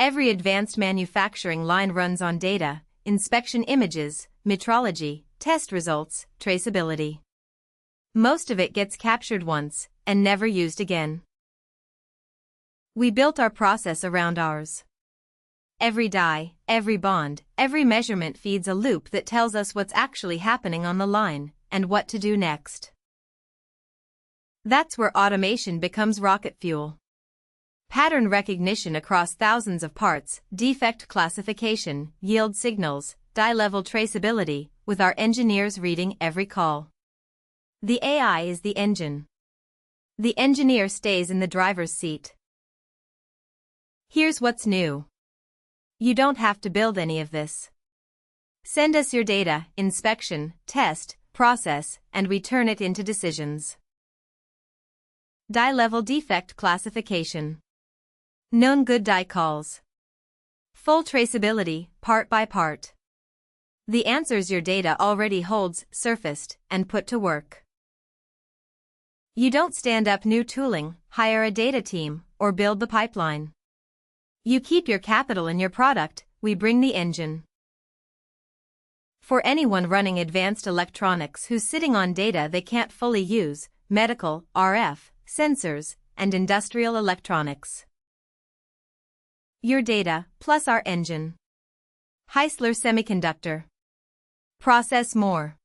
Every advanced manufacturing line runs on data, inspection images, metrology, test results, traceability. Most of it gets captured once and never used again. We built our process around ours. Every die, every bond, every measurement feeds a loop that tells us what's actually happening on the line and what to do next. That's where automation becomes rocket fuel. Pattern recognition across thousands of parts, defect classification, yield signals, die-level traceability, with our engineers reading every call. The AI is the engine. The engineer stays in the driver's seat. Here's what's new. You don't have to build any of this. Send us your data, inspection, test, process, and we turn it into decisions. Die-level defect classification. Known good die calls. Full traceability, part by part. The answers your data already holds, surfaced, and put to work. You don't stand up new tooling, hire a data team, or build the pipeline. You keep your capital in your product, we bring the engine. For anyone running advanced electronics who's sitting on data they can't fully use, medical, RF, sensors, and industrial electronics. Your data, plus our engine. Heisler Semiconductor. Process more.